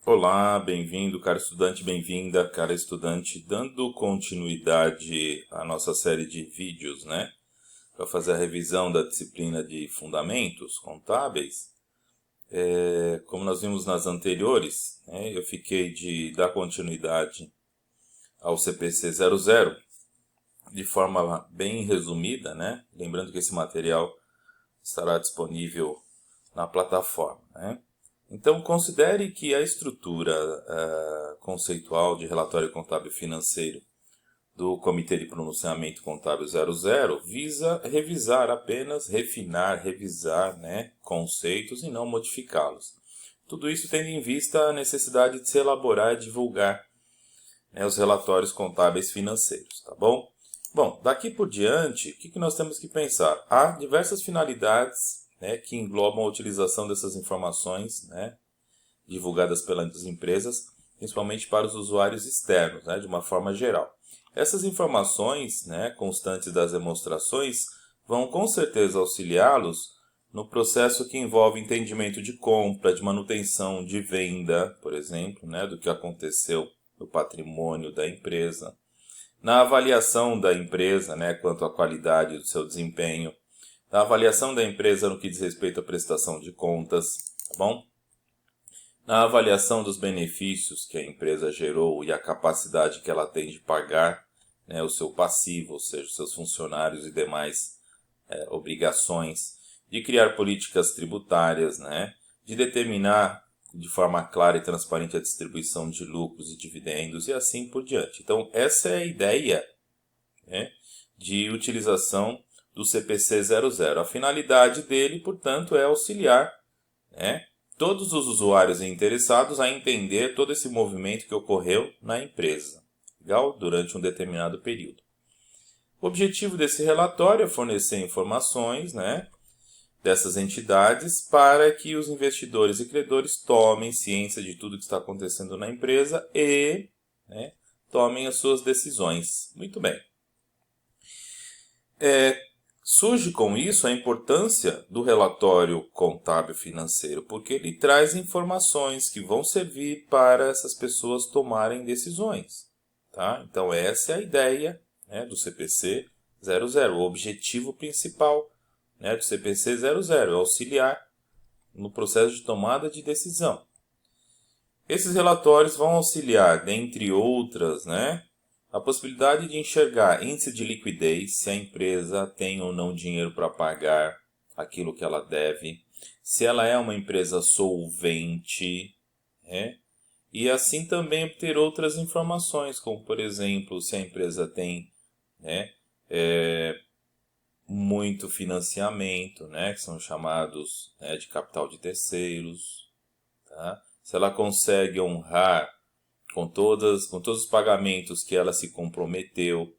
Olá, bem-vindo, caro estudante, bem-vinda, cara estudante, dando continuidade à nossa série de vídeos, né? Para fazer a revisão da disciplina de Fundamentos Contábeis. Como nós vimos nas anteriores, né, eu fiquei de dar continuidade ao CPC 00 de forma bem resumida, né? Lembrando que esse material estará disponível na plataforma, né? Então, considere que a estrutura conceitual de relatório contábil financeiro do Comitê de Pronunciamento Contábil 00 visa revisar apenas, refinar, revisar, né, conceitos e não modificá-los. Tudo isso tendo em vista a necessidade de se elaborar e divulgar, né, os relatórios contábeis financeiros, tá bom? Bom, daqui por diante, o que nós temos que pensar? Há diversas finalidades, né, que englobam a utilização dessas informações, né, divulgadas pelas empresas, principalmente para os usuários externos, né, de uma forma geral. Essas informações, né, constantes das demonstrações, vão com certeza auxiliá-los no processo que envolve entendimento de compra, de manutenção, de venda, por exemplo, né, do que aconteceu no patrimônio da empresa, na avaliação da empresa, né, quanto à qualidade do seu desempenho, na avaliação da empresa no que diz respeito à prestação de contas, tá bom? Na avaliação dos benefícios que a empresa gerou e a capacidade que ela tem de pagar, né, o seu passivo, ou seja, os seus funcionários e demais obrigações, de criar políticas tributárias, né, de determinar de forma clara e transparente a distribuição de lucros e dividendos e assim por diante. Então, essa é a ideia, né, de utilização do CPC 00. A finalidade dele, portanto, é auxiliar, né, todos os usuários interessados a entender todo esse movimento que ocorreu na empresa, legal? Durante um determinado período. O objetivo desse relatório é fornecer informações, né, dessas entidades para que os investidores e credores tomem ciência de tudo que está acontecendo na empresa e, né, tomem as suas decisões. Muito bem. Surge com isso a importância do relatório contábil financeiro, porque ele traz informações que vão servir para essas pessoas tomarem decisões. Tá? Então, essa é a ideia, né, do CPC 00. O objetivo principal, né, do CPC 00 é auxiliar no processo de tomada de decisão. Esses relatórios vão auxiliar, dentre outras, né, a possibilidade de enxergar índice de liquidez, se a empresa tem ou não dinheiro para pagar aquilo que ela deve, se ela é uma empresa solvente, né? E assim também obter outras informações, como por exemplo, se a empresa tem, né, muito financiamento, né, que são chamados, né, de capital de terceiros, tá? Se ela consegue honrar com todos os pagamentos que ela se comprometeu.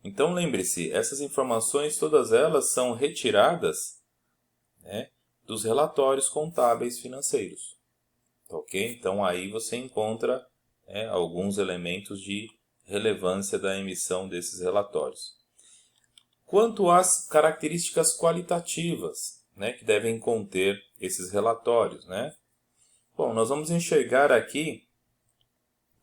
Então lembre-se, essas informações, todas elas são retiradas, né, dos relatórios contábeis financeiros. Ok? Então aí você encontra, né, alguns elementos de relevância da emissão desses relatórios. Quanto às características qualitativas, né, que devem conter esses relatórios, né? Bom, nós vamos enxergar aqui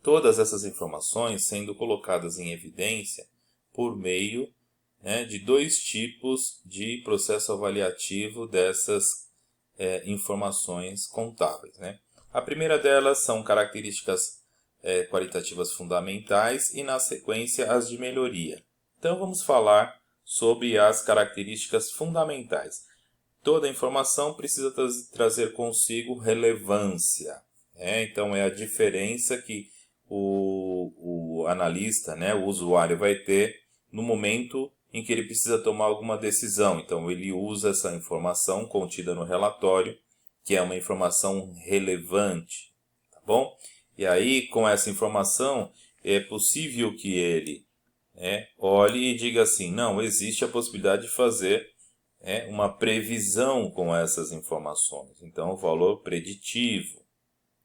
todas essas informações sendo colocadas em evidência por meio, né, de dois tipos de processo avaliativo dessas informações contábeis. Né? A primeira delas são características qualitativas fundamentais e, na sequência, as de melhoria. Então, vamos falar sobre as características fundamentais. Toda informação precisa trazer consigo relevância. Né? Então, é a diferença que o analista, né, o usuário vai ter no momento em que ele precisa tomar alguma decisão. Então, ele usa essa informação contida no relatório, que é uma informação relevante, tá bom? E aí, com essa informação, é possível que ele, né, olhe e diga assim, não, existe a possibilidade de fazer, uma previsão com essas informações. Então, o valor preditivo,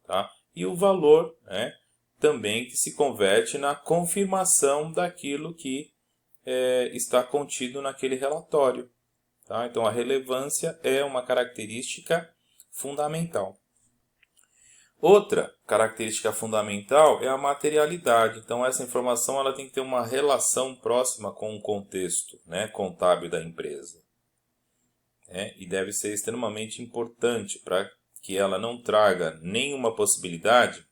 tá? E o valor, né, também que se converte na confirmação daquilo que está contido naquele relatório. Tá? Então, a relevância é uma característica fundamental. Outra característica fundamental é a materialidade. Então, essa informação ela tem que ter uma relação próxima com o contexto, né, contábil da empresa. E deve ser extremamente importante para que ela não traga nenhuma possibilidade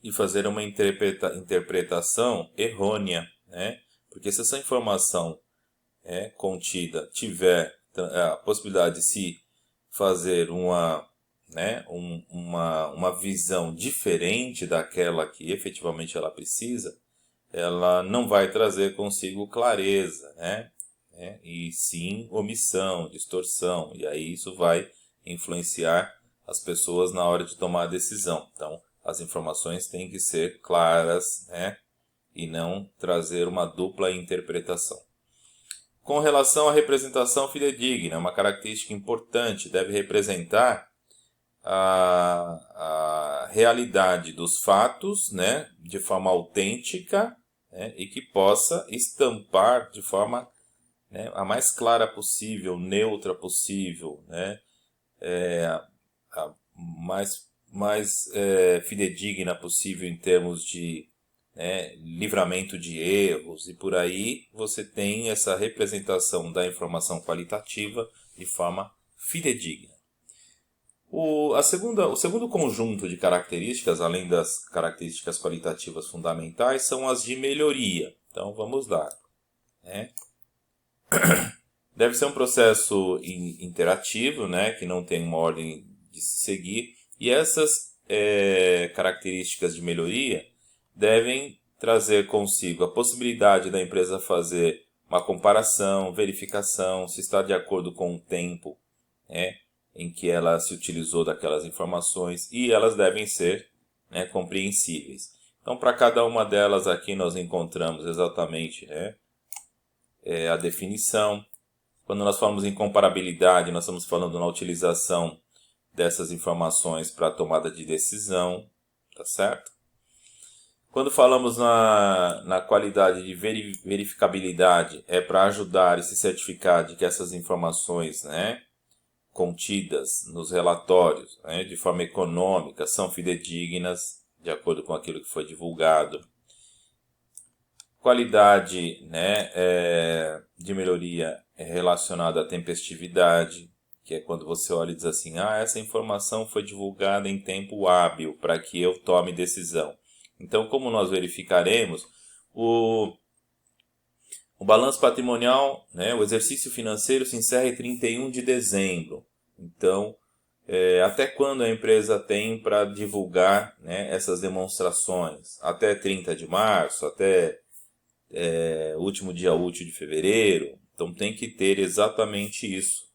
de fazer uma interpretação errônea. Porque se essa informação contida tiver a possibilidade de se fazer uma visão diferente daquela que efetivamente ela precisa, ela não vai trazer consigo clareza, e sim omissão, distorção, e aí isso vai influenciar as pessoas na hora de tomar a decisão. Então, as informações têm que ser claras, e não trazer uma dupla interpretação. Com relação à representação fidedigna, uma característica importante, deve representar a realidade dos fatos, de forma autêntica, e que possa estampar de forma a mais clara possível, neutra possível, a mais fidedigna possível em termos de livramento de erros, e por aí você tem essa representação da informação qualitativa de forma fidedigna. O segundo conjunto de características, além das características qualitativas fundamentais, são as de melhoria. Então vamos lá. Deve ser um processo interativo, que não tem uma ordem de se seguir, e essas características de melhoria devem trazer consigo a possibilidade da empresa fazer uma comparação, verificação, se está de acordo com o tempo em que ela se utilizou daquelas informações, e elas devem ser compreensíveis. Então, para cada uma delas aqui nós encontramos exatamente a definição. Quando nós falamos em comparabilidade, nós estamos falando na utilização dessas informações para a tomada de decisão, tá certo? Quando falamos na qualidade de verificabilidade, é para ajudar e se certificar de que essas informações contidas nos relatórios de forma econômica são fidedignas, de acordo com aquilo que foi divulgado. Qualidade de melhoria é relacionada à tempestividade, que é quando você olha e diz assim, essa informação foi divulgada em tempo hábil para que eu tome decisão. Então, como nós verificaremos, o balanço patrimonial, o exercício financeiro se encerra em 31 de dezembro. Então, até quando a empresa tem para divulgar essas demonstrações? Até 30 de março, até último dia útil de fevereiro. Então, tem que ter exatamente isso.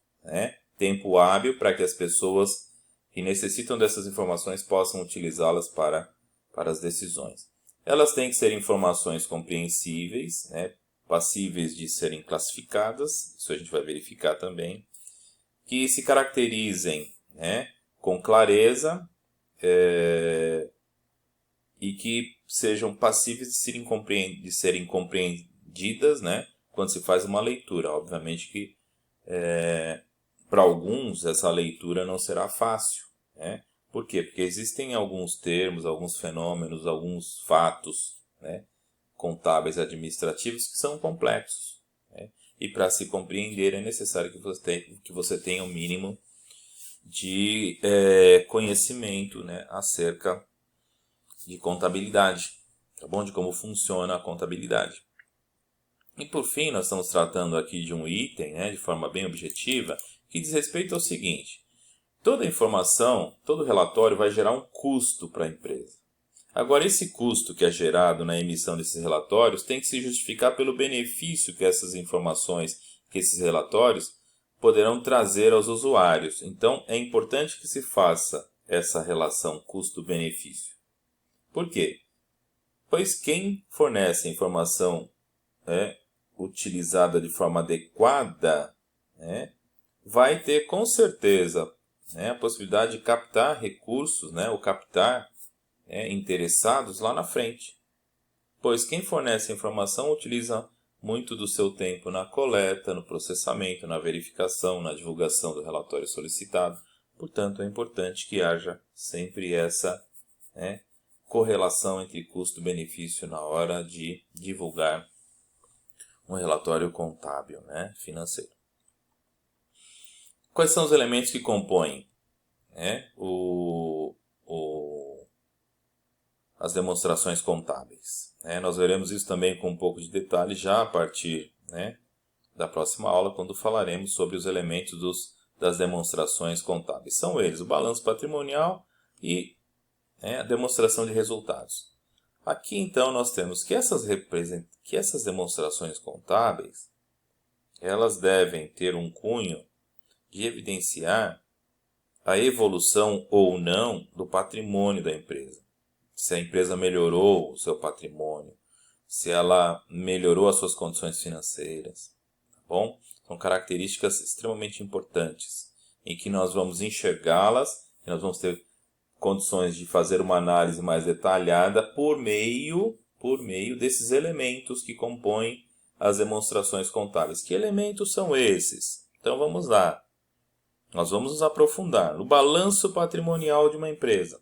Tempo hábil para que as pessoas que necessitam dessas informações possam utilizá-las para as decisões. Elas têm que ser informações compreensíveis, passíveis de serem classificadas, isso a gente vai verificar também, que se caracterizem com clareza e que sejam passíveis de serem compreendidas quando se faz uma leitura. Obviamente que para alguns essa leitura não será fácil. Por quê? Porque existem alguns termos, alguns fenômenos, alguns fatos contábeis e administrativos que são complexos. E para se compreender é necessário que você tenha um mínimo de conhecimento acerca de contabilidade, tá bom? De como funciona a contabilidade. E por fim, nós estamos tratando aqui de um item de forma bem objetiva que diz respeito ao seguinte: toda informação, todo relatório vai gerar um custo para a empresa. Agora, esse custo que é gerado na emissão desses relatórios tem que se justificar pelo benefício que essas informações, que esses relatórios poderão trazer aos usuários. Então, é importante que se faça essa relação custo-benefício. Por quê? Pois quem fornece a informação utilizada de forma adequada vai ter com certeza a possibilidade de captar recursos, ou captar interessados lá na frente. Pois quem fornece a informação utiliza muito do seu tempo na coleta, no processamento, na verificação, na divulgação do relatório solicitado, Portanto, é importante que haja sempre essa, né, correlação entre custo-benefício na hora de divulgar um relatório contábil, né, financeiro. Quais são os elementos que compõem, né, as demonstrações contábeis? Nós veremos isso também com um pouco de detalhe já a partir, né, da próxima aula, quando falaremos sobre os elementos das demonstrações contábeis. São eles o balanço patrimonial e, né, a demonstração de resultados. Aqui, então, nós temos que essas demonstrações contábeis, elas devem ter um cunho de evidenciar a evolução ou não do patrimônio da empresa. Se a empresa melhorou o seu patrimônio, se ela melhorou as suas condições financeiras, tá bom? São características extremamente importantes, em que nós vamos enxergá-las, e nós vamos ter condições de fazer uma análise mais detalhada por meio desses elementos que compõem as demonstrações contábeis. Que elementos são esses? Então vamos lá. Nós vamos nos aprofundar no balanço patrimonial de uma empresa.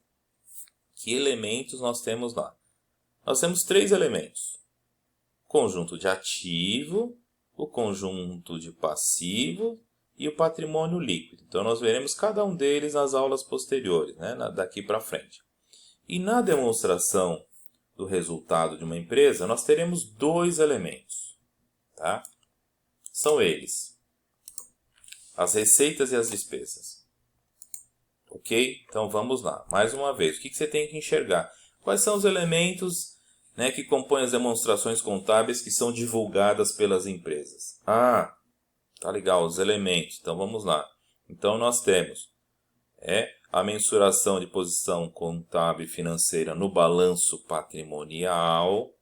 Que elementos nós temos lá? Nós temos 3 elementos. O conjunto de ativo, o conjunto de passivo e o patrimônio líquido. Então, nós veremos cada um deles nas aulas posteriores, né, daqui para frente. E na demonstração do resultado de uma empresa, nós teremos 2 elementos. Tá? São eles: as receitas e as despesas. Ok? Então, vamos lá. Mais uma vez, o que você tem que enxergar? Quais são os elementos, né, que compõem as demonstrações contábeis que são divulgadas pelas empresas? Tá legal, os elementos. Então, vamos lá. Então, nós temos a mensuração de posição contábil e financeira no balanço patrimonial,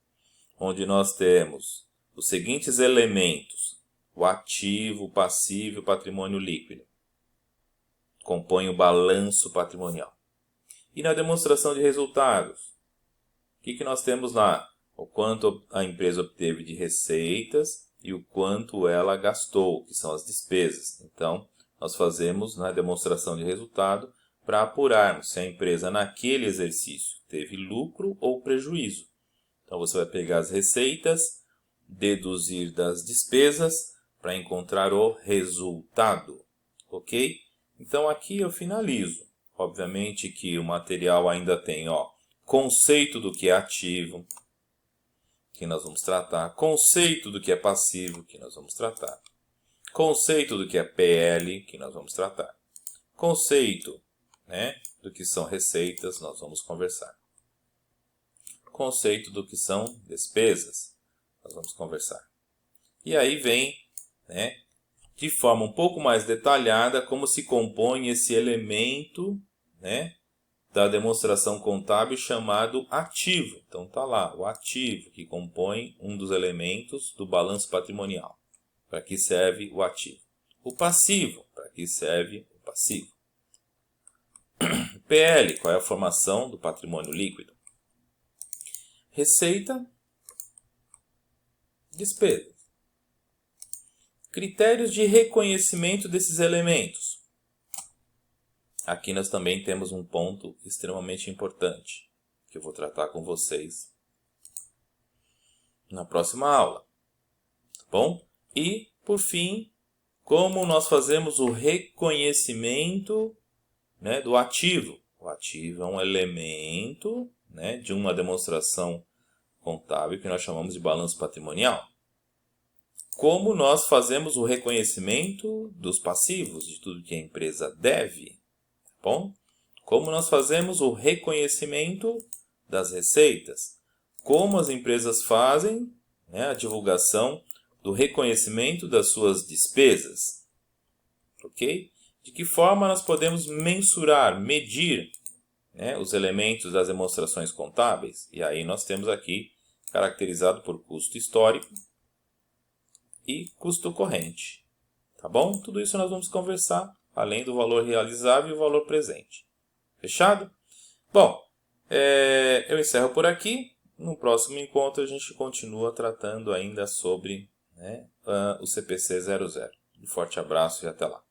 onde nós temos os seguintes elementos: o ativo, o passivo e o patrimônio líquido. Compõem o balanço patrimonial. E na demonstração de resultados, o que nós temos lá? O quanto a empresa obteve de receitas e o quanto ela gastou, que são as despesas. Então, nós fazemos na demonstração de resultado para apurarmos se a empresa naquele exercício teve lucro ou prejuízo. Então, você vai pegar as receitas, deduzir das despesas para encontrar o resultado. Ok? Então, aqui eu finalizo. Obviamente que o material ainda tem conceito do que é ativo, que nós vamos tratar. Conceito do que é passivo, que nós vamos tratar. Conceito do que é PL, que nós vamos tratar. Conceito, né, do que são receitas, nós vamos conversar. Conceito do que são despesas, nós vamos conversar. E aí vem, né, de forma um pouco mais detalhada, como se compõe esse elemento, né, da demonstração contábil chamado ativo. Então está lá, o ativo, que compõe um dos elementos do balanço patrimonial. Para que serve o ativo? O passivo, para que serve o passivo? O PL, qual é a formação do patrimônio líquido? Receita, despesa. Critérios de reconhecimento desses elementos. Aqui nós também temos um ponto extremamente importante, que eu vou tratar com vocês na próxima aula. Tá bom? E, por fim, como nós fazemos o reconhecimento, né, do ativo. O ativo é um elemento, né, de uma demonstração contábil que nós chamamos de balanço patrimonial. Como nós fazemos o reconhecimento dos passivos, de tudo que a empresa deve. Bom, como nós fazemos o reconhecimento das receitas? Como as empresas fazem, né, a divulgação do reconhecimento das suas despesas? Ok? De que forma nós podemos mensurar, medir, né, os elementos das demonstrações contábeis? E aí nós temos aqui caracterizado por custo histórico e custo corrente. Tá bom? Tudo isso nós vamos conversar, além do valor realizável e o valor presente. Fechado? Bom, eu encerro por aqui. No próximo encontro a gente continua tratando ainda sobre, né, o CPC 00. Um forte abraço e até lá.